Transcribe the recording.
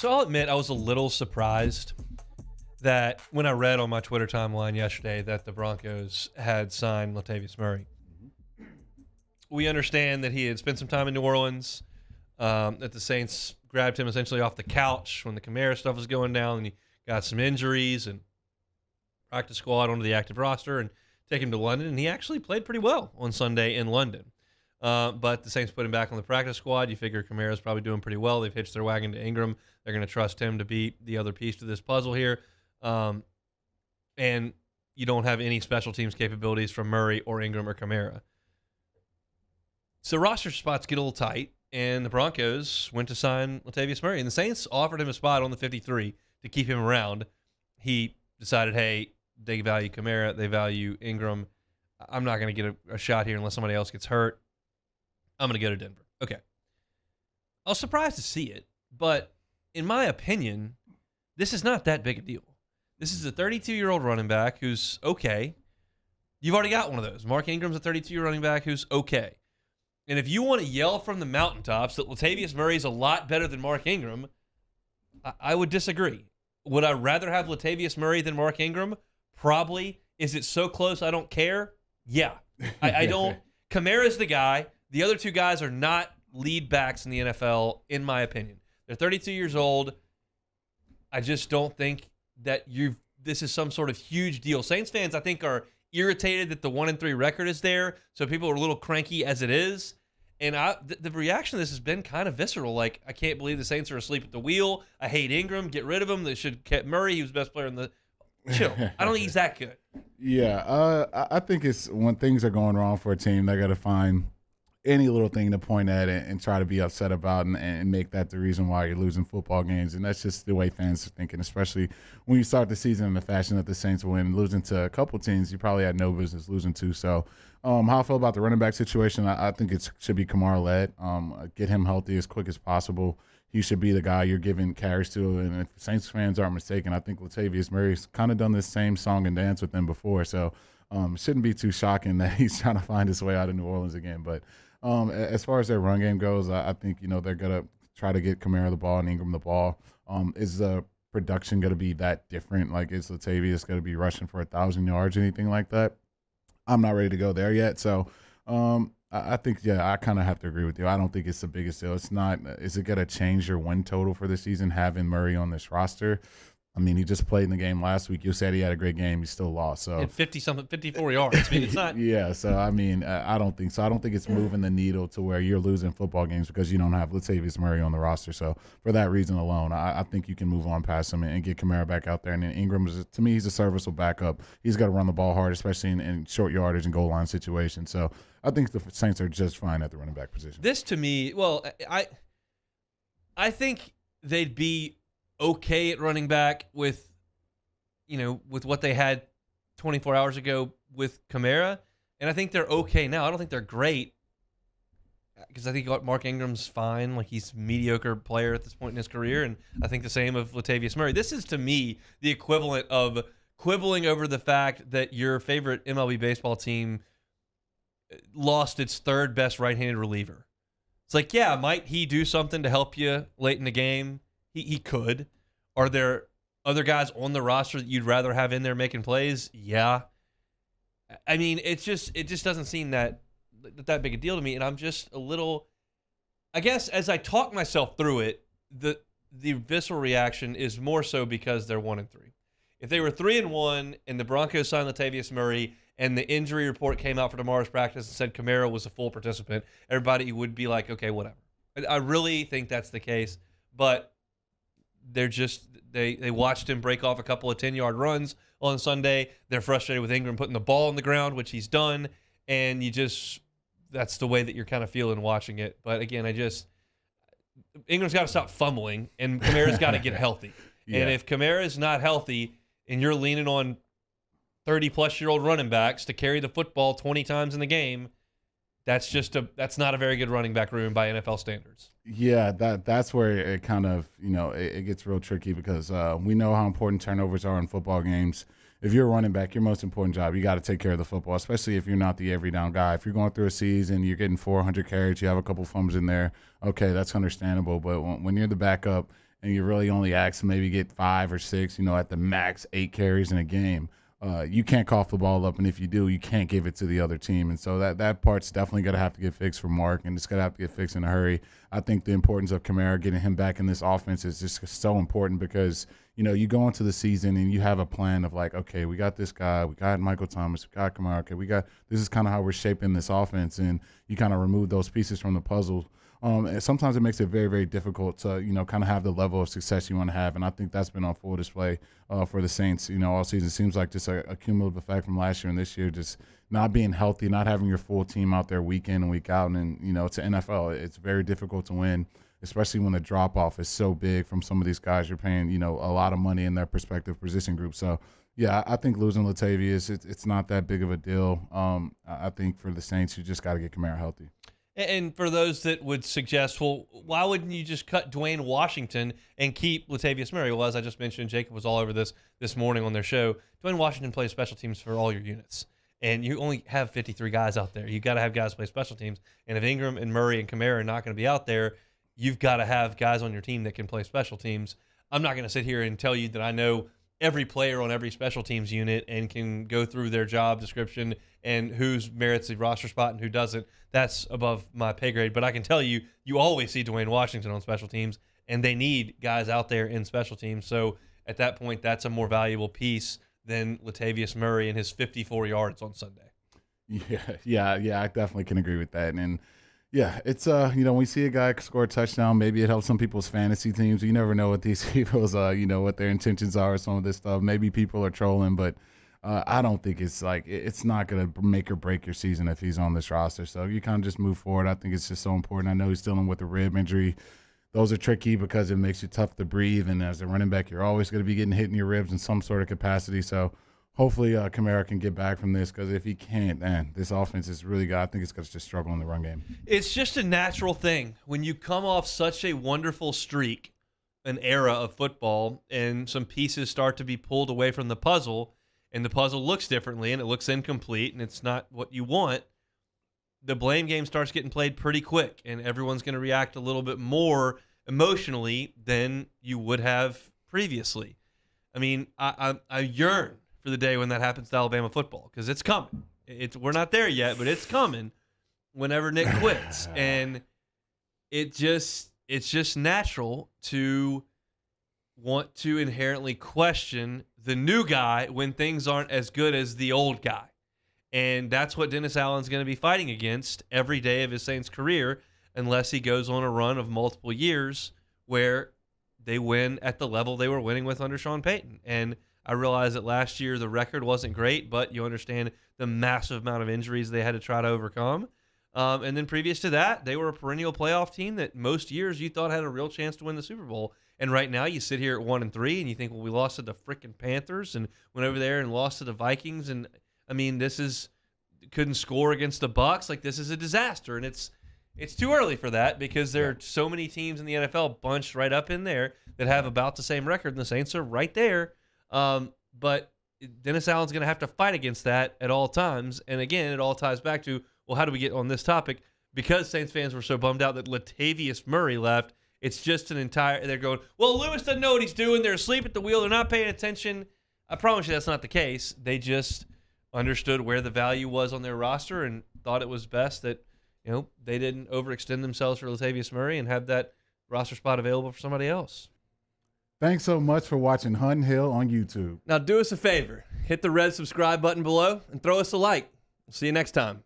So I'll admit I was a little surprised that when I read on my Twitter timeline yesterday that the Broncos had signed Latavius Murray. We understand that he had spent some time in New Orleans, that the Saints grabbed him essentially off the couch when the Kamara stuff was going down, and he got some injuries and practice squad onto the active roster and take him to London, and he actually played pretty well on Sunday in London. But the Saints put him back on the practice squad. You figure Kamara's probably doing pretty well. They've hitched their wagon to Ingram. They're going to trust him to be the other piece to this puzzle here. And you don't have any special teams capabilities from Murray or Ingram or Kamara. So roster spots get a little tight, and the Broncos went to sign Latavius Murray. And the Saints offered him a spot on the 53 to keep him around. He decided, hey, they value Kamara, they value Ingram. I'm not going to get a shot here unless somebody else gets hurt. I'm going to go to Denver. Okay. I was surprised to see it, but in my opinion, this is not that big a deal. This is a 32-year-old running back who's okay. You've already got one of those. Mark Ingram's a 32-year running back who's okay. And if you want to yell from the mountaintops that Latavius Murray is a lot better than Mark Ingram, I would disagree. Would I rather have Latavius Murray than Mark Ingram? Probably. Is it so close I don't care? Yeah. I don't. Kamara's the guy. The other two guys are not lead backs in the NFL, in my opinion. They're 32 years old. I just don't think that this is some sort of huge deal. Saints fans, I think, are irritated that the 1-3 record is there, so people are a little cranky as it is. And the reaction to this has been kind of visceral. Like, I can't believe the Saints are asleep at the wheel. I hate Ingram. Get rid of him. They should have kept Murray. He was the best player in the – chill. I don't think he's that good. Yeah, I think it's when things are going wrong for a team, they got to find any little thing to point at and try to be upset about and make that the reason why you're losing football games. And that's just the way fans are thinking, especially when you start the season in the fashion that the Saints win, losing to a couple teams you probably had no business losing to. So how I feel about the running back situation, I think it should be Kamara-led. Get him healthy as quick as possible. He should be the guy you're giving carries to. And if Saints fans aren't mistaken, I think Latavius Murray's kind of done this same song and dance with them before. So it shouldn't be too shocking that he's trying to find his way out of New Orleans again. But as far as their run game goes, I think, they're going to try to get Kamara the ball and Ingram the ball. Is the production going to be that different? Like, is Latavius going to be rushing for 1,000 yards or anything like that? I'm not ready to go there yet. So I think, I kind of have to agree with you. I don't think it's the biggest deal. It's not. Is it going to change your win total for the season having Murray on this roster? I mean, he just played in the game last week. You said he had a great game. He still lost. So 54 yards. I mean, it's not. Yeah. So I mean, I don't think so. I don't think it's moving the needle to where you're losing football games because you don't have Latavius Murray on the roster. So for that reason alone, I think you can move on past him and get Kamara back out there. And then Ingram to me, he's a serviceable backup. He's got to run the ball hard, especially in short yardage and goal line situations. So I think the Saints are just fine at the running back position. This to me, well, I think they'd be okay at running back with what they had 24 hours ago with Kamara, and I think they're okay now. I don't think they're great because I think Mark Ingram's fine. Like, he's a mediocre player at this point in his career, and I think the same of Latavius Murray. This is, to me, the equivalent of quibbling over the fact that your favorite MLB baseball team lost its third best right-handed reliever. It's like, yeah, might he do something to help you late in the game? He could. Are there other guys on the roster that you'd rather have in there making plays? Yeah. I mean, it just doesn't seem that big a deal to me, and I'm just a little. I guess as I talk myself through it, the visceral reaction is more so because they're 1-3. If they were 3-1 and the Broncos signed Latavius Murray and the injury report came out for tomorrow's practice and said Kamara was a full participant, everybody would be like, okay, whatever. I really think that's the case, but they're just they watched him break off a couple of 10-yard runs on Sunday. They're frustrated with Ingram putting the ball on the ground, which he's done, and that's the way that you're kind of feeling watching it. But again, Ingram's got to stop fumbling, and Kamara's got to get healthy. Yeah. And if Kamara's not healthy and you're leaning on 30-plus-year-old running backs to carry the football 20 times in the game, that's not a very good running back room by NFL standards. Yeah, that's where it kind of, it gets real tricky because we know how important turnovers are in football games. If you're a running back, your most important job, you got to take care of the football, especially if you're not the every down guy. If you're going through a season, you're getting 400 carries, you have a couple fumbles in there, okay, that's understandable. But when you're the backup and you're really only asked to maybe get 5 or 6, at the max 8 carries in a game, you can't cough the ball up, and if you do, you can't give it to the other team. And so that part's definitely going to have to get fixed for Mark, and it's going to have to get fixed in a hurry. I think the importance of Kamara, getting him back in this offense, is just so important because, you go into the season and you have a plan of like, okay, we got this guy, we got Michael Thomas, we got Kamara, okay, this is kind of how we're shaping this offense, and you kind of remove those pieces from the puzzle. And sometimes it makes it very, very difficult to, kind of have the level of success you want to have. And I think that's been on full display for the Saints, all season. It seems like just a cumulative effect from last year and this year, just not being healthy, not having your full team out there week in and week out. And, it's an NFL. It's very difficult to win, especially when the drop-off is so big from some of these guys you're paying, a lot of money in their respective position groups. So, yeah, I think losing Latavius, it's not that big of a deal. I think for the Saints, you just got to get Kamara healthy. And for those that would suggest, well, why wouldn't you just cut Dwayne Washington and keep Latavius Murray? Well, as I just mentioned, Jacob was all over this morning on their show. Dwayne Washington plays special teams for all your units. And you only have 53 guys out there. You've got to have guys play special teams. And if Ingram and Murray and Kamara are not going to be out there, you've got to have guys on your team that can play special teams. I'm not going to sit here and tell you that I know every player on every special teams unit and can go through their job description and who's merits a roster spot and who doesn't. That's above my pay grade. But I can tell you, you always see Dwayne Washington on special teams, and they need guys out there in special teams. So at that point, that's a more valuable piece than Latavius Murray and his 54 yards on Sunday. Yeah, I definitely can agree with that. And yeah, it's when we see a guy score a touchdown, maybe it helps some people's fantasy teams. You never know what these people's what their intentions are with some of this stuff. Maybe people are trolling, but I don't think it's not gonna make or break your season if he's on this roster. So you kind of just move forward. I think it's just so important. I know he's dealing with a rib injury. Those are tricky because it makes you tough to breathe, and as a running back, you're always going to be getting hit in your ribs in some sort of capacity. So hopefully Kamara can get back from this, because if he can't, man, this offense is really good. I think it's going to just struggle in the run game. It's just a natural thing. When you come off such a wonderful streak, an era of football, and some pieces start to be pulled away from the puzzle, and the puzzle looks differently, and it looks incomplete, and it's not what you want, the blame game starts getting played pretty quick, and everyone's going to react a little bit more emotionally than you would have previously. I mean, I yearn for the day when that happens to Alabama football, because it's coming. We're not there yet, but it's coming whenever Nick quits. And it's just natural to want to inherently question the new guy when things aren't as good as the old guy. And that's what Dennis Allen's going to be fighting against every day of his Saints career, unless he goes on a run of multiple years where they win at the level they were winning with under Sean Payton. And I realize that last year the record wasn't great, but you understand the massive amount of injuries they had to try to overcome. And then previous to that, they were a perennial playoff team that most years you thought had a real chance to win the Super Bowl. And right now you sit here at 1-3 and you think, well, we lost to the freaking Panthers and went over there and lost to the Vikings. And I mean, couldn't score against the Bucs. Like, this is a disaster. And it's too early for that, because there are so many teams in the NFL bunched right up in there that have about the same record, and the Saints are right there. But Dennis Allen's going to have to fight against that at all times. And again, it all ties back to, well, how do we get on this topic? Because Saints fans were so bummed out that Latavius Murray left, it's just they're going, well, Lewis doesn't know what he's doing. They're asleep at the wheel. They're not paying attention. I promise you that's not the case. They just understood where the value was on their roster and thought it was best that, they didn't overextend themselves for Latavius Murray and have that roster spot available for somebody else. Thanks so much for watching Hunt Hill on YouTube. Now do us a favor. Hit the red subscribe button below and throw us a like. See you next time.